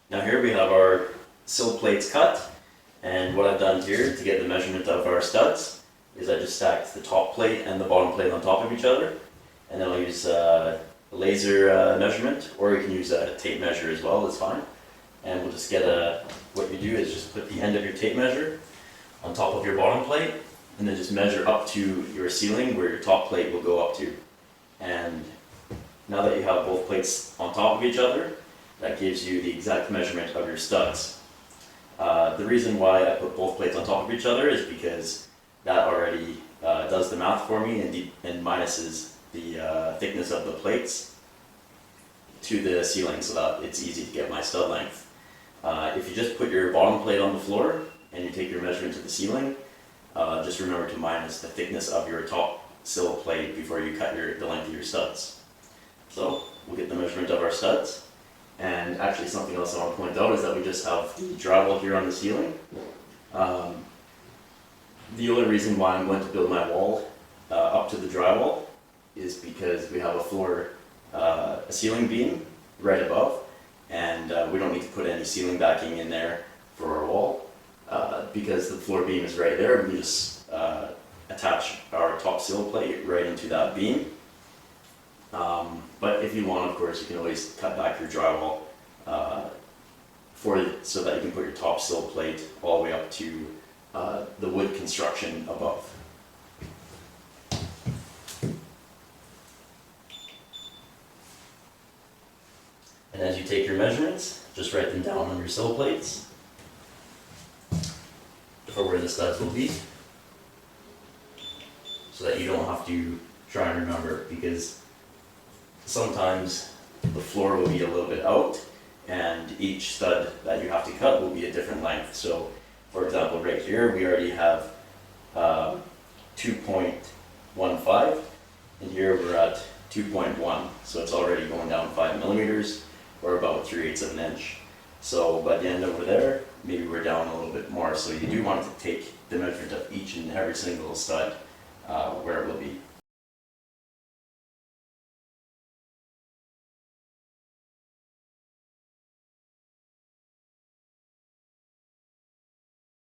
Now here we have our sill plates cut, and what I've done here to get the measurement of our studs is I just stacked the top plate and the bottom plate on top of each other, and then I'll use a laser measurement, or you can use a tape measure as well, it's fine. And we'll just get what you do is just put the end of your tape measure on top of your bottom plate, and then just measure up to your ceiling where your top plate will go up to. And now that you have both plates on top of each other, that gives you the exact measurement of your studs. The reason why I put both plates on top of each other is because that already does the math for me and minuses the thickness of the plates to the ceiling so that it's easy to get my stud length. If you just put your bottom plate on the floor and you take your measurement to the ceiling, just remember to minus the thickness of your top sill plate before you cut the length of your studs. So we'll get the measurement of our studs. And actually something else I want to point out is that we just have the drywall here on the ceiling. The only reason why I'm going to build my wall up to the drywall is because we have a ceiling beam right above, and we don't need to put any ceiling backing in there for our wall. Because the floor beam is right there, we just attach our top sill plate right into that beam. But if you want, of course, you can always cut back your drywall so that you can put your top sill plate all the way up to the wood construction above. And as you take your measurements, just write them down on your sill plates for where the studs will be, so that you don't have to try and remember, because sometimes the floor will be a little bit out and each stud that you have to cut will be a different length. So for example, right here we already have 2.15, and here we're at 2.1, so it's already going down 5 millimeters, or about 3/8 of an inch. So by the end over there, maybe we're down a little bit more. So you do want to take the measurement of each and every single stud where it will be.